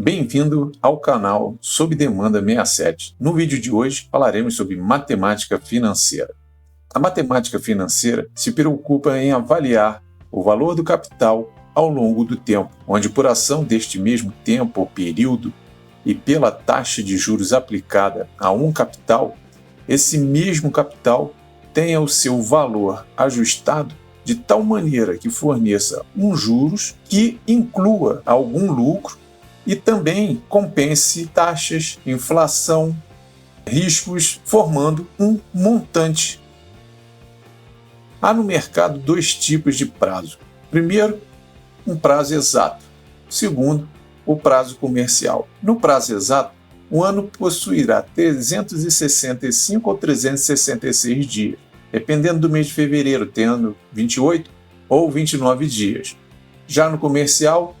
Bem-vindo ao canal Sob Demanda 67. No vídeo de hoje falaremos sobre matemática financeira. A matemática financeira se preocupa em avaliar o valor do capital ao longo do tempo, onde por ação deste mesmo tempo ou período e pela taxa de juros aplicada a um capital, esse mesmo capital tenha o seu valor ajustado de tal maneira que forneça juros que inclua algum lucro e também compense taxas, inflação, riscos, formando um montante. Há no mercado dois tipos de prazo. Primeiro, um prazo exato. Segundo, o prazo comercial. No prazo exato, o ano possuirá 365 ou 366 dias, dependendo do mês de fevereiro, tendo 28 ou 29 dias. Já no comercial,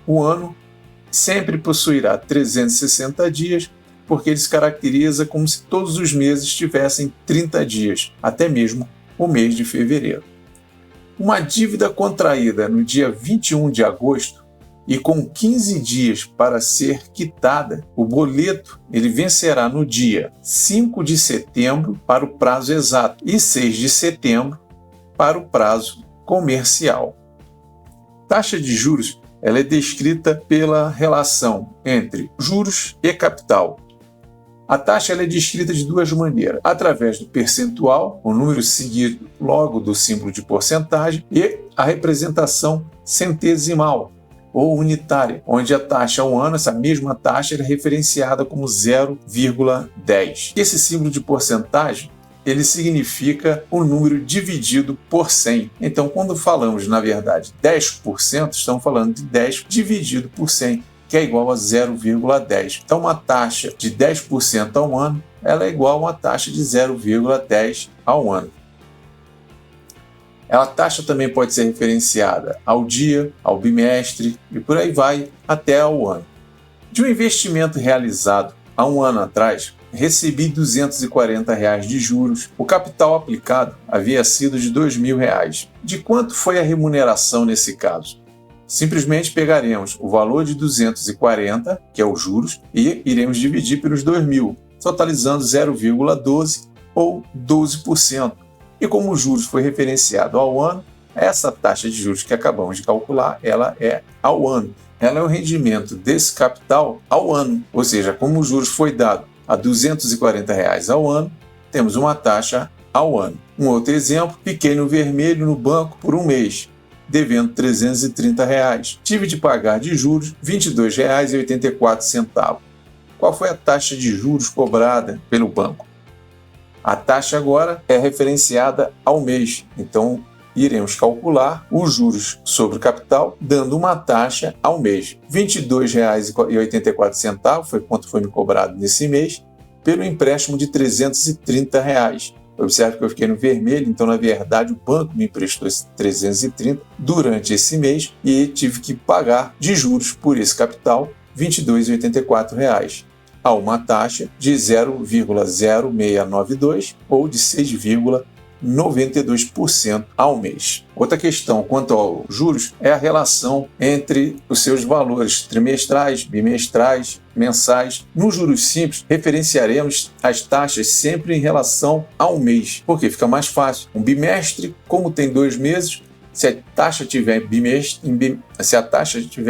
o ano sempre possuirá 360 dias, porque ele se caracteriza como se todos os meses tivessem 30 dias, até mesmo o mês de fevereiro. Uma dívida contraída no dia 21 de agosto e com 15 dias para ser quitada, o boleto ele vencerá no dia 5 de setembro para o prazo exato e 6 de setembro para o prazo comercial. Taxa de juros ela é descrita pela relação entre juros e capital. A taxa ela é descrita de duas maneiras, através do percentual, o número seguido logo do símbolo de porcentagem, e a representação centesimal ou unitária, onde a taxa ao ano, essa mesma taxa, é referenciada como 0,10. Esse símbolo de porcentagem ele significa o número dividido por 100. Então, quando falamos, na verdade, 10%, estamos falando de 10 dividido por 100, que é igual a 0,10. Então, uma taxa de 10% ao ano, ela é igual a uma taxa de 0,10 ao ano. A taxa também pode ser referenciada ao dia, ao bimestre e por aí vai até ao ano. De um investimento realizado há um ano atrás, recebi R$ 240 de juros. O capital aplicado havia sido de R$ 2.000. De quanto foi a remuneração nesse caso? Simplesmente pegaremos o valor de 240, que é os juros, e iremos dividir pelos 2.000, totalizando 0,12 ou 12%. E como os juros foi referenciado ao ano, essa taxa de juros que acabamos de calcular, ela é ao ano. Ela é o rendimento desse capital ao ano, ou seja, como os juros foi dado a R$ 240 ao ano, temos uma taxa ao ano. Um outro exemplo, fiquei no vermelho no banco por um mês, devendo R$ 330. Tive de pagar de juros R$ 22,84. Qual foi a taxa de juros cobrada pelo banco? A taxa agora é referenciada ao mês, então iremos calcular os juros sobre o capital, dando uma taxa ao mês. R$ 22,84 foi quanto foi me cobrado nesse mês, pelo empréstimo de R$ 330. Observe que eu fiquei no vermelho, então na verdade o banco me emprestou esse 330 durante esse mês e tive que pagar de juros por esse capital R$ 22,84, a uma taxa de 0,0692 ou de 6,92% ao mês. Outra questão quanto aos juros é a relação entre os seus valores trimestrais, bimestrais, mensais. Nos juros simples, referenciaremos as taxas sempre em relação ao mês, porque fica mais fácil. Um bimestre, como tem 2 meses, se a taxa tiver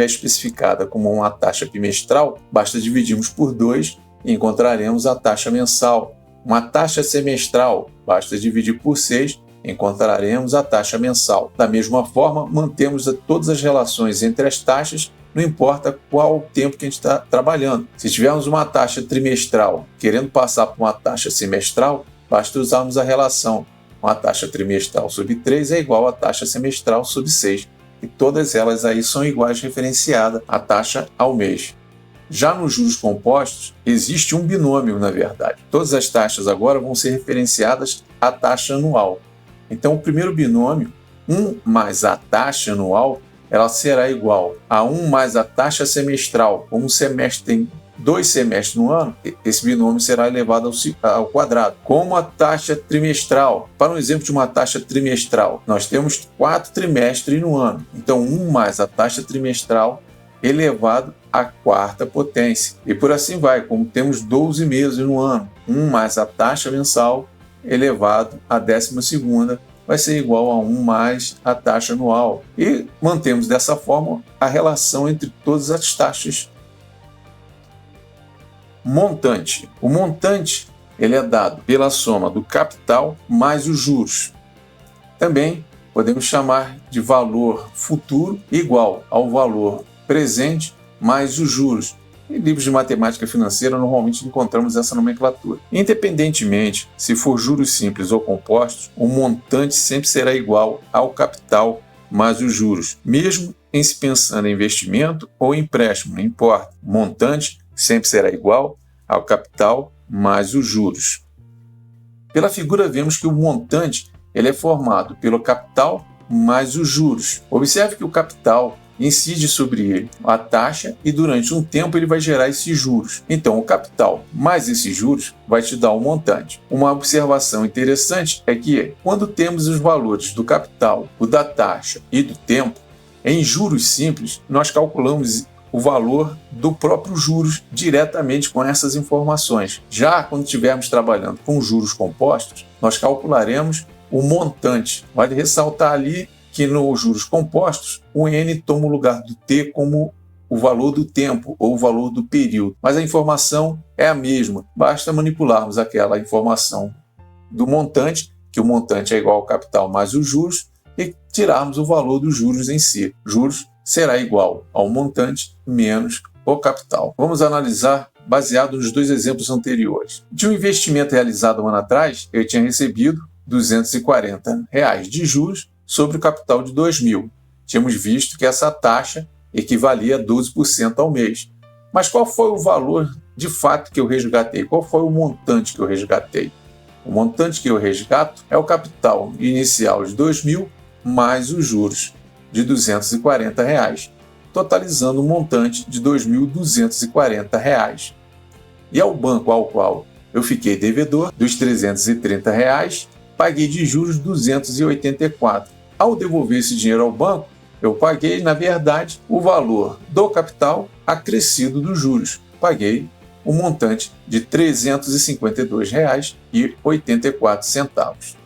especificada como uma taxa bimestral, basta dividirmos por 2 e encontraremos a taxa mensal. Uma taxa semestral, basta dividir por 6, encontraremos a taxa mensal. Da mesma forma, mantemos todas as relações entre as taxas, não importa qual o tempo que a gente está trabalhando. Se tivermos uma taxa trimestral querendo passar para uma taxa semestral, basta usarmos a relação. Uma taxa trimestral sobre 3 é igual a taxa semestral sobre 6. E todas elas aí são iguais referenciada à taxa ao mês. Já nos juros compostos, existe um binômio, na verdade. Todas as taxas agora vão ser referenciadas à taxa anual. Então, o primeiro binômio, 1 mais a taxa anual, ela será igual a 1 mais a taxa semestral. Como um semestre tem 2 semestres no ano, esse binômio será elevado ao quadrado. Como a taxa trimestral. Para um exemplo de uma taxa trimestral, nós temos 4 trimestres no ano. Então, 1 mais a taxa trimestral elevado à quarta potência. E por assim vai, como temos 12 meses no ano, 1 mais a taxa mensal elevado à 12ª vai ser igual a 1 mais a taxa anual. E mantemos dessa forma a relação entre todas as taxas. Montante. O montante ele é dado pela soma do capital mais os juros. Também podemos chamar de valor futuro igual ao valor presente mais os juros. Em livros de matemática financeira, normalmente encontramos essa nomenclatura. Independentemente se for juros simples ou compostos, o montante sempre será igual ao capital mais os juros. Mesmo em se pensando em investimento ou empréstimo, não importa. O montante sempre será igual ao capital mais os juros. Pela figura, vemos que o montante ele é formado pelo capital mais os juros. Observe que o capital incide sobre ele a taxa e durante um tempo ele vai gerar esses juros. Então, o capital mais esses juros vai te dar o montante. Uma observação interessante é que quando temos os valores do capital, o da taxa e do tempo, em juros simples, nós calculamos o valor do próprio juros diretamente com essas informações. Já quando estivermos trabalhando com juros compostos, nós calcularemos o montante. Vale ressaltar ali que nos juros compostos, o N toma o lugar do T como o valor do tempo ou o valor do período. Mas a informação é a mesma. Basta manipularmos aquela informação do montante, que o montante é igual ao capital mais os juros, e tirarmos o valor dos juros em si. Juros será igual ao montante menos o capital. Vamos analisar baseado nos dois exemplos anteriores. De um investimento realizado um ano atrás, eu tinha recebido R$ 240 de juros sobre o capital de 2.000. Tínhamos visto que essa taxa equivalia a 12% ao mês. Mas qual foi o valor de fato que eu resgatei? Qual foi o montante que eu resgatei? O montante que eu resgato é o capital inicial de 2.000 mais os juros de R$ 240, totalizando um montante de R$ 2.240. E ao banco ao qual eu fiquei devedor dos R$ 330, paguei de juros R$ 284. Ao devolver esse dinheiro ao banco, eu paguei, na verdade, o valor do capital acrescido dos juros. Paguei o montante de R$ 352,84.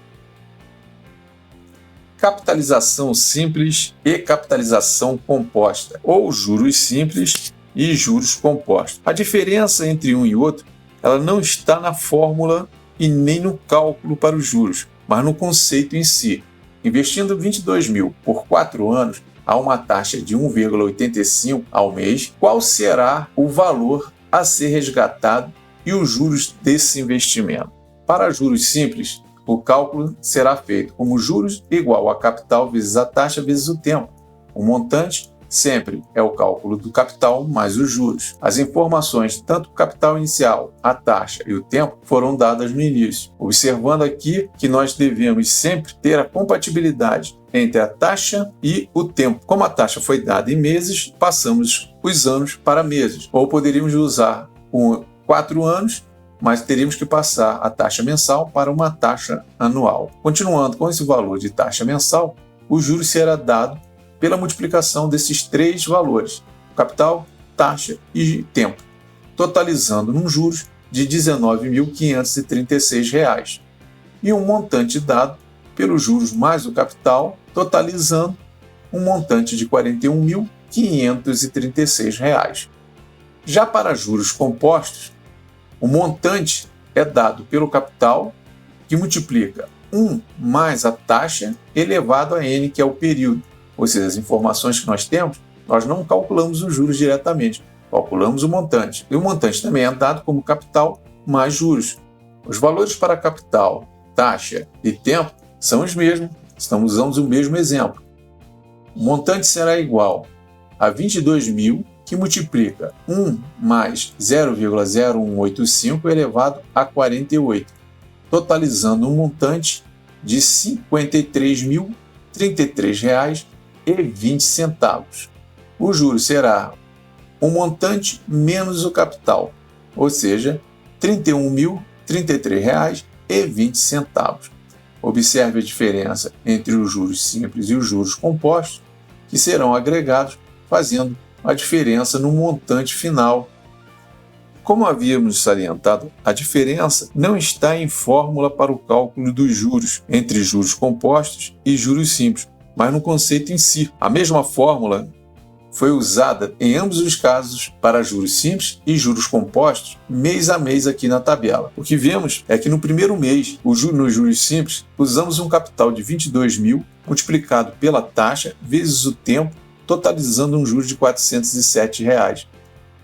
Capitalização simples e capitalização composta, ou juros simples e juros compostos. A diferença entre um e outro, ela não está na fórmula e nem no cálculo para os juros, mas no conceito em si. Investindo 22.000 por 4 anos a uma taxa de 1,85 ao mês, qual será o valor a ser resgatado e os juros desse investimento? Para juros simples, o cálculo será feito como juros igual a capital vezes a taxa vezes o tempo. O montante sempre é o cálculo do capital mais os juros. As informações, tanto o capital inicial, a taxa e o tempo, foram dadas no início. Observando aqui que nós devemos sempre ter a compatibilidade entre a taxa e o tempo. Como a taxa foi dada em meses, passamos os anos para meses. Ou poderíamos usar 4 anos, mas teríamos que passar a taxa mensal para uma taxa anual. Continuando com esse valor de taxa mensal, o juros será dado pela multiplicação desses 3 valores, capital, taxa e tempo, totalizando num juros de R$ 19.536, e um montante dado pelos juros mais o capital, totalizando um montante de R$ 41.536. Já para juros compostos, o montante é dado pelo capital, que multiplica 1 mais a taxa elevado a n, que é o período. Ou seja, as informações que nós temos, nós não calculamos os juros diretamente, calculamos o montante. E o montante também é dado como capital mais juros. Os valores para capital, taxa e tempo são os mesmos, estamos usando o mesmo exemplo. O montante será igual a 22.000, que multiplica 1 mais 0,0185 elevado a 48, totalizando um montante de R$ 53.033,20. O juro será o montante menos o capital, ou seja, R$ 31.033,20. Observe a diferença entre os juros simples e os juros compostos, que serão agregados, fazendo a diferença no montante final. Como havíamos salientado, a diferença não está em fórmula para o cálculo dos juros entre juros compostos e juros simples, mas no conceito em si. A mesma fórmula foi usada em ambos os casos para juros simples e juros compostos, mês a mês aqui na tabela. O que vemos é que no primeiro mês, nos juros simples, usamos um capital de 22 mil multiplicado pela taxa vezes o tempo, totalizando um juros de R$ 407.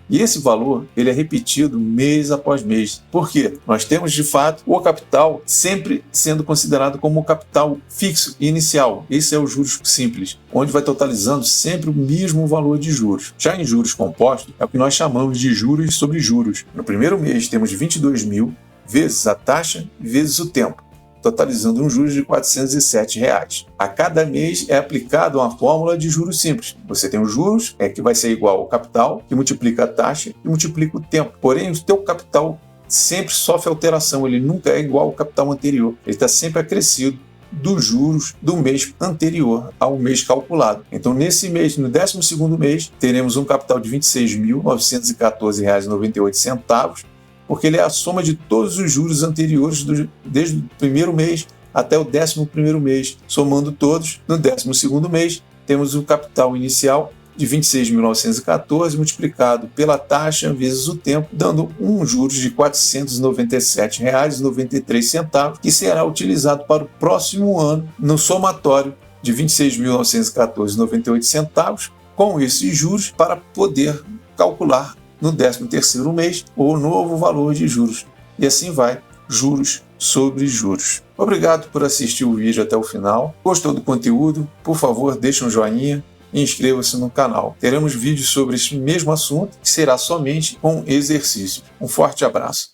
E esse valor ele é repetido mês após mês. Por quê? Nós temos, de fato, o capital sempre sendo considerado como o capital fixo inicial. Esse é o juros simples, onde vai totalizando sempre o mesmo valor de juros. Já em juros compostos, é o que nós chamamos de juros sobre juros. No primeiro mês, temos 22 mil vezes a taxa vezes o tempo, totalizando um juros de R$ 407. A cada mês é aplicada uma fórmula de juros simples. Você tem os juros, que vai ser igual ao capital, que multiplica a taxa e multiplica o tempo. Porém, o teu capital sempre sofre alteração, ele nunca é igual ao capital anterior. Ele está sempre acrescido dos juros do mês anterior ao mês calculado. Então, nesse mês, no 12º mês, teremos um capital de R$ 26.914,98, porque ele é a soma de todos os juros anteriores, desde o primeiro mês até o 11º mês. Somando todos, no 12º mês, temos o capital inicial de 26.914 multiplicado pela taxa vezes o tempo, dando um juros de R$ 497,93, que será utilizado para o próximo ano no somatório de R$ 26.914,98 com esses juros para poder calcular no 13º mês o novo valor de juros. E assim vai, juros sobre juros. Obrigado por assistir o vídeo até o final. Gostou do conteúdo? Por favor, deixe um joinha e inscreva-se no canal. Teremos vídeos sobre esse mesmo assunto, que será somente com exercício. Um forte abraço.